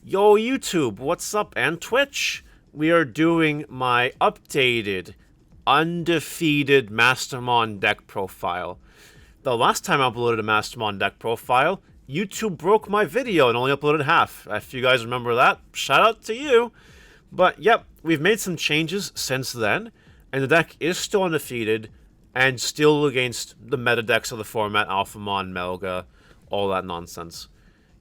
Yo YouTube, what's up, and Twitch? We are doing my updated, undefeated Mastemon deck profile. The last time I uploaded a Mastemon deck profile, YouTube broke my video and only uploaded half. If you guys remember that, shout out to you. But yep, we've made some changes since then, and the deck is still undefeated, and still against the meta decks of the format, Alphamon, Melga, all that nonsense.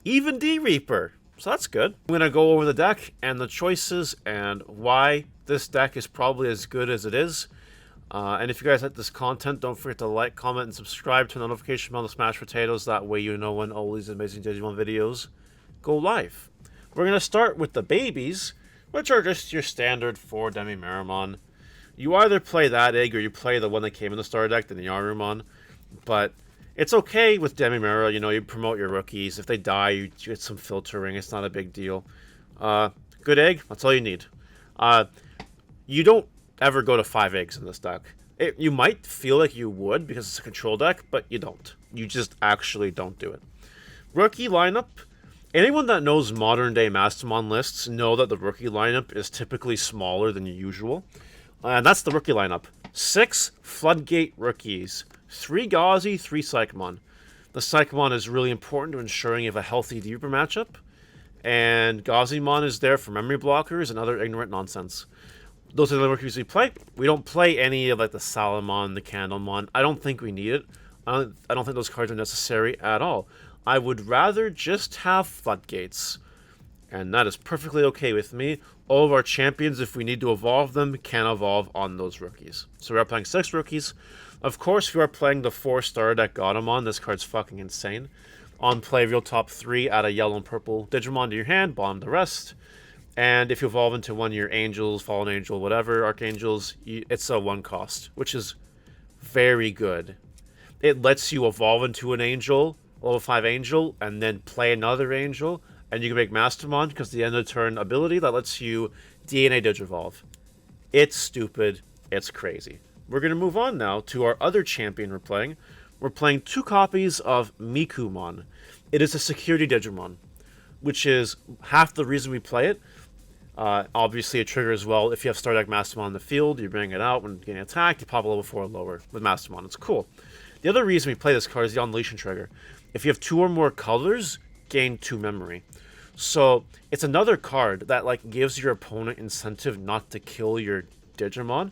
Even D-Reaper. So that's good. I'm going to go over the deck and the choices and why this deck is probably as good as it is. And if you guys like this content, don't forget to like, comment, and subscribe to the notification bell to smash potatoes. That way you know when all these amazing Digimon videos go live. We're going to start with the babies, which are just your standard 4 Demi-Meramon. You either play that egg or you play the one that came in the starter deck, the Yarumon. But it's okay with Demi-Mera, you know, you promote your rookies. If they die, you get some filtering. It's not a big deal. Good egg, that's all you need. You don't ever go to 5 eggs in this deck. You might feel like you would because it's a control deck, but you don't. You just actually don't do it. Rookie lineup. Anyone that knows modern-day Mastemon lists know that the rookie lineup is typically smaller than usual. And that's the rookie lineup. 6 Floodgate rookies. 3 Gauzy, 3 Psychomon. The Psychomon is really important to ensuring you have a healthy D-Reaper matchup. And Gauzymon is there for memory blockers and other ignorant nonsense. Those are the rookies we play. We don't play any of like the Salamon, the Candlemon. I don't think we need it. I don't think those cards are necessary at all. I would rather just have Floodgates. And that is perfectly okay with me. All of our champions, if we need to evolve them, can evolve on those rookies. So we are playing 6 rookies. Of course, if you are playing the 4-star deck Ordinemon, this card's fucking insane. On play, real top 3, add a yellow and purple Digimon to your hand, bottom the rest. And if you evolve into one of your angels, fallen angel, whatever, archangels, it's a 1 cost, which is very good. It lets you evolve into an angel, level 5 angel, and then play another angel, and you can make Mastemon because the end of the turn ability that lets you DNA Digivolve. It's stupid. It's crazy. We're going to move on now to our other champion we're playing. We're playing 2 copies of Mikumon. It is a security Digimon, which is half the reason we play it. Obviously, a trigger as well. If you have Star Deck Mastemon in the field, you bring it out when getting attacked, you pop a level 4 or lower with Mastemon. It's cool. The other reason we play this card is the Unleashing trigger. If you have 2 or more colors, gain 2 memory. So it's another card that like gives your opponent incentive not to kill your Digimon.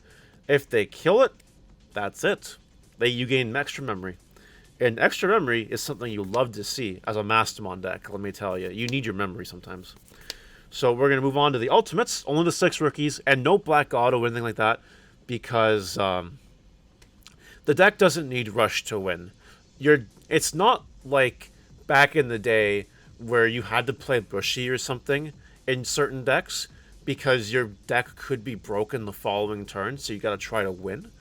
If they kill it, that's it. You gain extra memory. And extra memory is something you love to see as a Mastemon deck, let me tell you. You need your memory sometimes. So we're going to move on to the Ultimates. Only the 6 rookies, and no Black Auto or anything like that, because the deck doesn't need Rush to win. It's not like back in the day where you had to play Bushy or something in certain decks, because your deck could be broken the following turn, so you gotta try to win.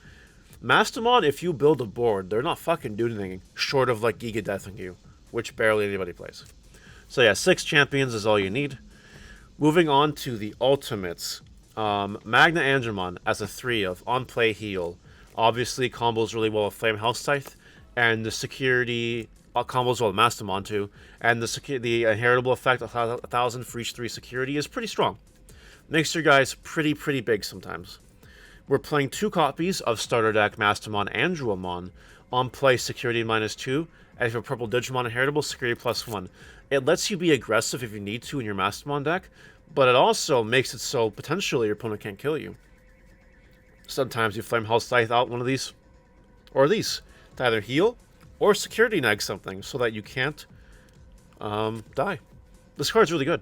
Mastemon, if you build a board, they're not fucking doing anything short of like Giga Deathing you, which barely anybody plays. So yeah, 6 champions is all you need. Moving on to the Ultimates. Magna Angemon as a 3 of On Play Heal. Obviously combos really well with Flame House Scythe, and the security combos well with Mastemon too, and the inheritable effect of 1,000 for each 3 security is pretty strong. Makes your guys pretty big sometimes. We're playing 2 copies of Starter Deck Mastemon Angemon. On play, security -2. And if you have purple Digimon inheritable, security +1. It lets you be aggressive if you need to in your Mastemon deck, but it also makes it so potentially your opponent can't kill you. Sometimes you Flame House Scythe out one of these, or these, to either heal or security nag something so that you can't die. This card's really good.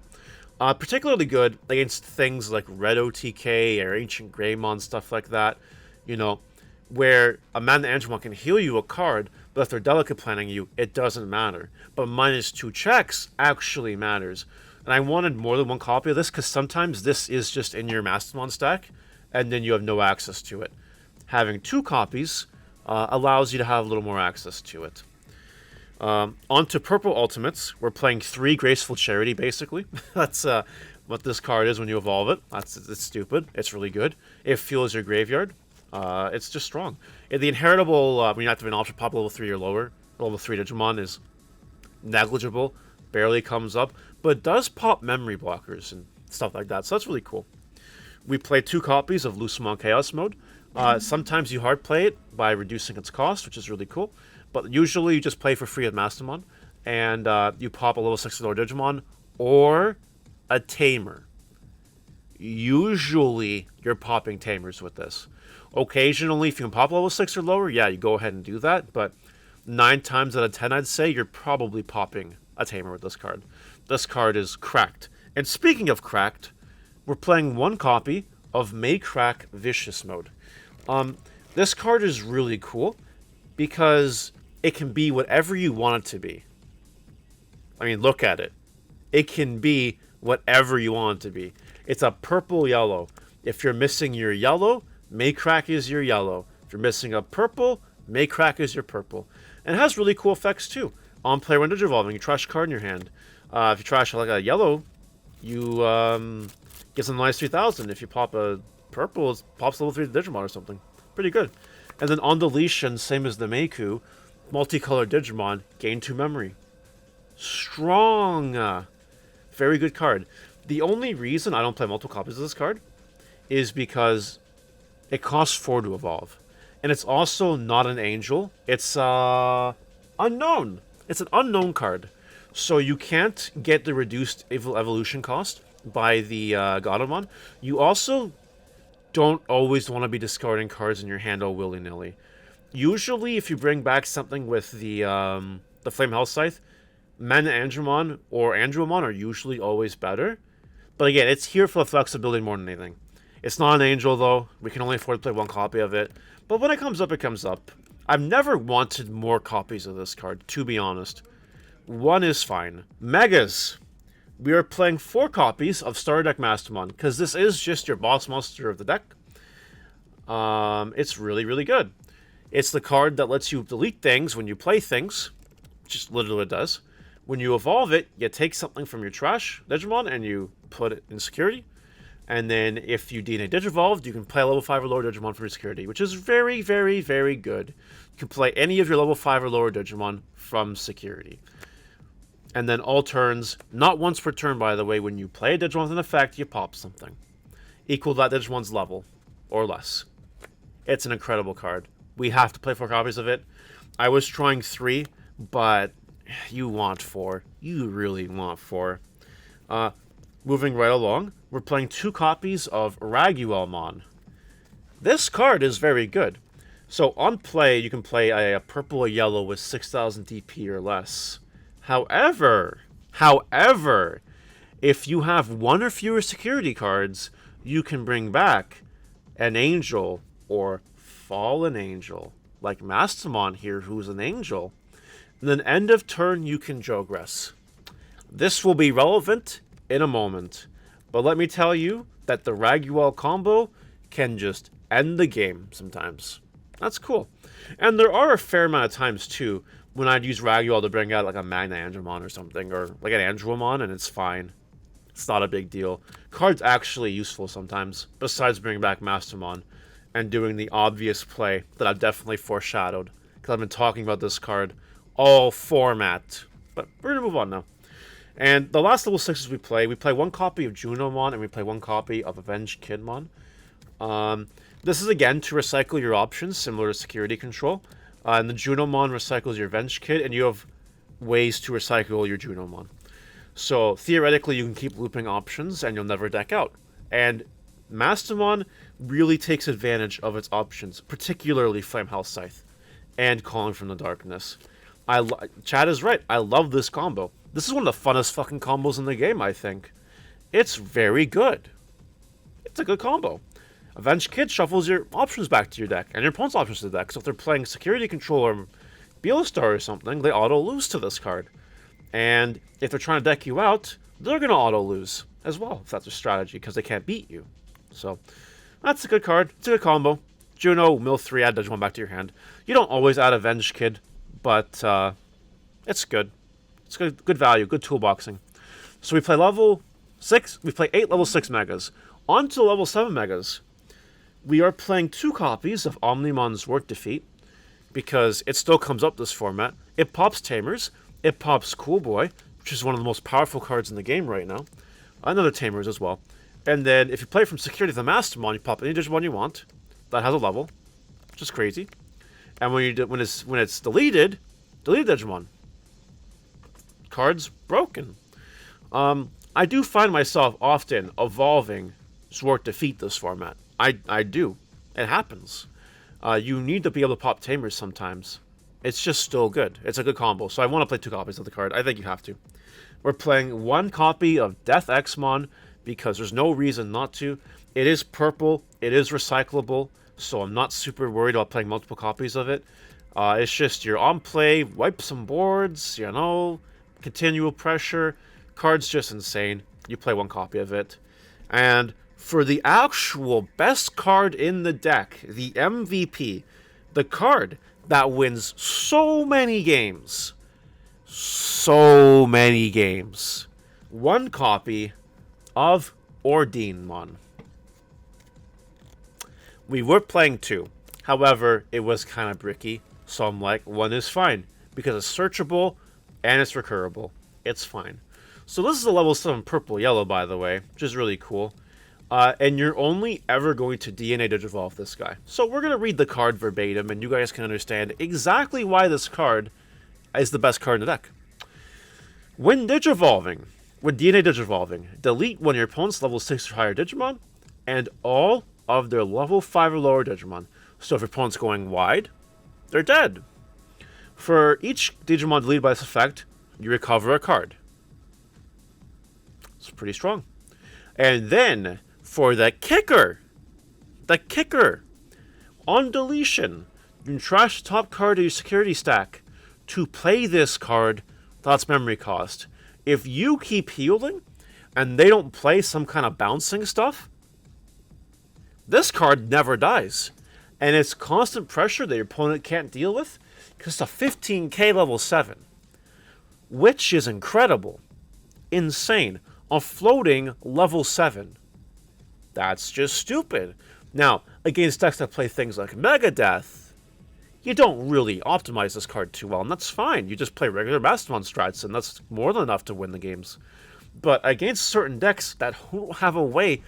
Particularly good against things like Red OTK or Ancient Greymon, stuff like that, you know, where a Magna Angemon can heal you a card, but if they're delicate planning you, it doesn't matter. But -2 checks actually matters. And I wanted more than 1 copy of this because sometimes this is just in your Mastemon stack, and then you have no access to it. Having 2 copies allows you to have a little more access to it. On to Purple Ultimates. We're playing 3 Graceful Charity, basically. That's what this card is when you evolve it. It's stupid. It's really good. It fuels your graveyard. It's just strong. The inheritable, when you activate an option, pop level 3 or lower. Level 3 Digimon is negligible, barely comes up, but it does pop memory blockers and stuff like that, so that's really cool. We play 2 copies of Lucemon Chaos Mode. Sometimes you hard play it by reducing its cost, which is really cool, but usually you just play for free at Mastemon, and you pop a level 6 or lower Digimon, or a Tamer. Usually you're popping Tamers with this. Occasionally, if you can pop level 6 or lower, yeah, you go ahead and do that, but 9 times out of 10, I'd say, you're probably popping a Tamer with this card. This card is cracked. And speaking of cracked, we're playing 1 copy of May Crack Vicious Mode. This card is really cool because it can be whatever you want it to be. I mean, look at it. It can be whatever you want it to be. It's a purple-yellow. If you're missing your yellow, May Crack is your yellow. If you're missing a purple, May Crack is your purple. And it has really cool effects, too. On player when Digivolving, you trash a card in your hand. If you trash like a yellow, you get some nice 3000. If you pop a purple, it pops level 3 Digimon or something. Pretty good. And then on deletion, same as the Meiku, multicolored Digimon, gain 2 memory. Strong! Very good card. The only reason I don't play multiple copies of this card is because it costs 4 to evolve. And it's also not an angel. It's unknown. It's an unknown card. So you can't get the reduced evolution cost by the Godamon. You also don't always want to be discarding cards in your hand all willy-nilly. Usually, if you bring back something with the Flame Health Scythe, Men Andromon or Andromon are usually always better. But again, it's here for the flexibility more than anything. It's not an angel, though. We can only afford to play 1 copy of it. But when it comes up, it comes up. I've never wanted more copies of this card, to be honest. 1 is fine. Megas. We are playing 4 copies of Starter Deck Mastemon, because this is just your boss monster of the deck. It's really, really good. It's the card that lets you delete things when you play things. Just literally what it does. When you evolve it, you take something from your trash Digimon and you put it in security. And then if you DNA Digivolved, you can play a level 5 or lower Digimon for your security, which is very, very, very good. You can play any of your level 5 or lower Digimon from security. And then all turns, not once per turn, by the way, when you play a Digimon with an effect, you pop something. Equal that Digimon's level, or less. It's an incredible card. We have to play 4 copies of it. I was trying 3, but you want 4. You really want 4. Moving right along, we're playing 2 copies of Raguelmon. This card is very good. So on play, you can play a purple or yellow with 6000 DP or less. However, if you have 1 or fewer security cards, you can bring back an angel or fallen angel, like Mastemon here, who's an angel. And then end of turn, you can Jogress. This will be relevant in a moment, but let me tell you that the Raguel combo can just end the game sometimes. That's cool. And there are a fair amount of times, too, when I'd use Raguel to bring out like a Magna Andromon or something, or like an Andromon, and it's fine. It's not a big deal. Card's actually useful sometimes, besides bringing back Mastemon and doing the obvious play that I've definitely foreshadowed, because I've been talking about this card all format. But we're going to move on now. And the last level 6s we play 1 copy of Junomon, and we play 1 copy of Avenged Kidmon. This is, again, to recycle your options, similar to Security Control. And the Junomon recycles your Avenged Kid, and you have ways to recycle your Junomon. So, theoretically, you can keep looping options, and you'll never deck out. And Mastemon really takes advantage of its options, particularly Flame Health Scythe and Calling from the Darkness. Chad is right. I love this combo. This is one of the funnest fucking combos in the game, I think. It's very good. It's a good combo. Avenged Kid shuffles your options back to your deck, and your opponent's options to the deck. So if they're playing Security Control or Bealistar or something, they auto-lose to this card. And if they're trying to deck you out, they're going to auto-lose as well, if that's their strategy, because they can't beat you. So, that's a good card. It's a good combo. Juno, mill 3, add Digimon back to your hand. You don't always add Avenged Kid, but it's good. It's good value, good toolboxing. So we play level 6, we play 8 level 6 Megas. On to level 7 Megas. We are playing 2 copies of Omnimon's Work Defeat, because it still comes up this format. It pops Tamers, it pops Cool Boy, which is one of the most powerful cards in the game right now. Another Tamers as well. And then if you play from security the Mastemon, you pop any Digimon you want that has a level, which is crazy. And when it's deleted Digimon, card's broken. I do find myself often evolving Zwart Defeat this format. I do. It happens. You need to be able to pop Tamers sometimes. It's just still good. It's a good combo. So I want to play 2 copies of the card. I think you have to. We're playing 1 copy of Death Xmon because there's no reason not to. It is purple. It is recyclable. So I'm not super worried about playing multiple copies of it. It's just you're on play, wipe some boards, you know, continual pressure. Card's just insane. You play 1 copy of it. And for the actual best card in the deck, the MVP, the card that wins so many games. So many games. 1 copy of Ordinemon. We were playing 2. However, it was kind of bricky. So I'm like, 1 is fine. Because it's searchable and it's recurable. It's fine. So this is a level 7 purple-yellow, by the way, which is really cool. And you're only ever going to DNA Digivolve this guy. So we're going to read the card verbatim, and you guys can understand exactly why this card is the best card in the deck. When Digivolving, with DNA Digivolving, delete one of your opponent's level 6 or higher Digimon, and all of their level 5 or lower Digimon. So if your opponent's going wide, they're dead. For each Digimon deleted by this effect, you recover a card. It's pretty strong. And then, for the kicker, on deletion, you can trash the top card of your security stack to play this card. That's memory cost. If you keep healing, and they don't play some kind of bouncing stuff, this card never dies. And it's constant pressure that your opponent can't deal with, because it's a 15k level 7. Which is incredible. Insane. A floating level 7. That's just stupid. Now, against decks that play things like Megadeth, you don't really optimize this card too well, and that's fine. You just play regular Mastemon strats, and that's more than enough to win the games. But against certain decks that don't have a way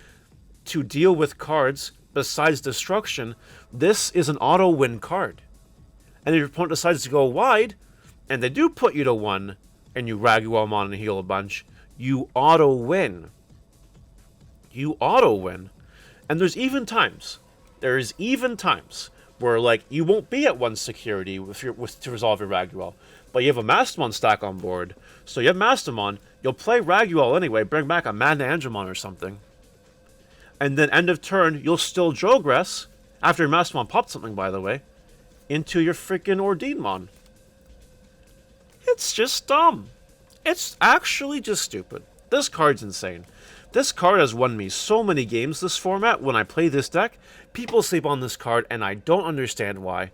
to deal with cards besides destruction, this is an auto-win card. And if your opponent decides to go wide, and they do put you to 1, and you Raguel on and heal a bunch, you auto-win. You auto-win. And there's even times where, like, you won't be at 1 security to resolve your Raguel. But you have a Mastemon stack on board. So you have Mastemon, you'll play Raguel anyway, bring back a Angemon or something. And then end of turn, you'll still Jogress, after your Mastemon popped something, by the way, into your freaking Ordinemon. It's just dumb. It's actually just stupid. This card's insane. This card has won me so many games this format. When I play this deck, people sleep on this card, and I don't understand why.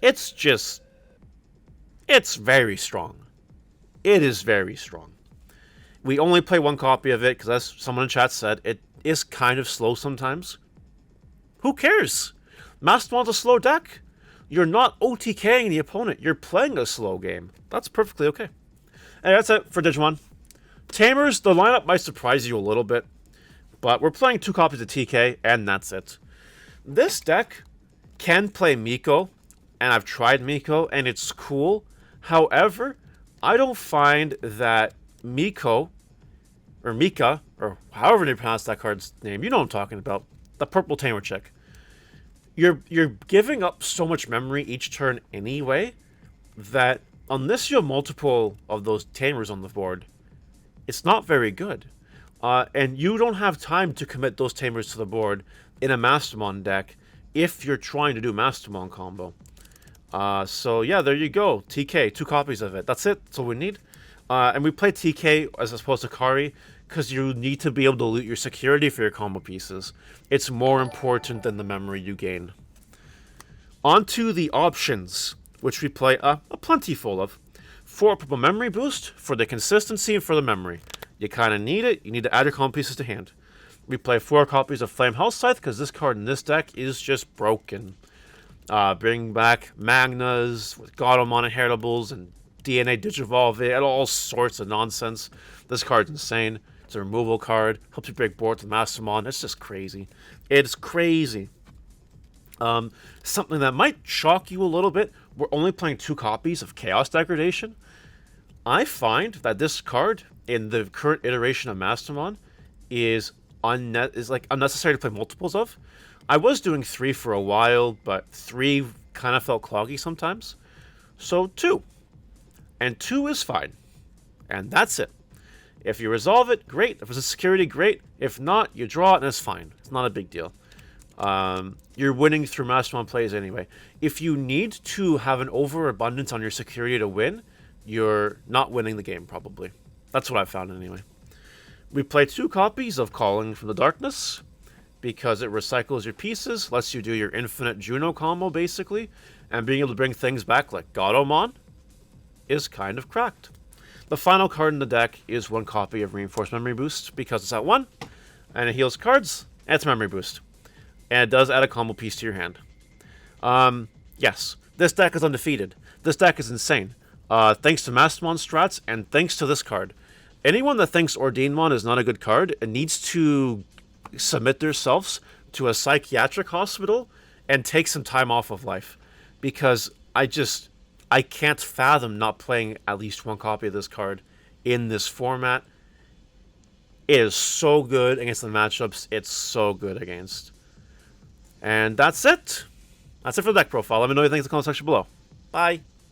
It's very strong. It is very strong. We only play 1 copy of it, because as someone in chat said, it is kind of slow sometimes. Who cares? Mastemon's a slow deck. You're not OTKing the opponent. You're playing a slow game. That's perfectly okay. And that's it for Digimon. Tamers, the lineup might surprise you a little bit, but we're playing 2 copies of TK, and that's it. This deck can play Miko, and I've tried Miko, and it's cool. However, I don't find that Miko, or Mika, or however they pronounce that card's name, you know what I'm talking about, the purple Tamer chick. You're giving up so much memory each turn anyway, that unless you have multiple of those Tamers on the board, it's not very good. And you don't have time to commit those Tamers to the board in a Mastemon deck if you're trying to do Mastemon combo. So yeah, there you go. TK, 2 copies of it. That's it. That's all we need. And we play TK as opposed to Kari because you need to be able to loot your security for your combo pieces. It's more important than the memory you gain. On to the options, which we play a plentiful of. 4 purple memory boost for the consistency and for the memory. You kind of need it. You need to add your combo pieces to hand. We play 4 copies of Flame House Scythe because this card in this deck is just broken. Bring back Magnas with Godamon inheritables and DNA Digivolve it, and all sorts of nonsense. This card's insane. It's a removal card. Helps you break boards with Mastemon. It's just crazy. It's crazy. Something that might shock you a little bit. We're only playing 2 copies of Chaos Degradation. I find that this card in the current iteration of Mastemon is like unnecessary to play multiples of. I was doing 3 for a while, but 3 kind of felt cloggy sometimes. So 2. And 2 is fine. And that's it. If you resolve it, great. If it's a security, great. If not, you draw it and it's fine. It's not a big deal. You're winning through Mastemon plays anyway. If you need to have an overabundance on your security to win, you're not winning the game, probably. That's what I've found anyway. We play 2 copies of Calling from the Darkness, because it recycles your pieces, lets you do your infinite Juno combo, basically, and being able to bring things back like Godomon is kind of cracked. The final card in the deck is 1 copy of Reinforced Memory Boost, because it's at 1, and it heals cards, and it's Memory Boost. And it does add a combo piece to your hand. Yes, this deck is undefeated. This deck is insane. Thanks to Mastemon strats, and thanks to this card. Anyone that thinks Ordinemon is not a good card needs to submit themselves to a psychiatric hospital and take some time off of life. Because I can't fathom not playing at least 1 copy of this card in this format. It is so good against the matchups it's so good against. And that's it. That's it for the deck profile. Let me know what you think in the comment section below. Bye.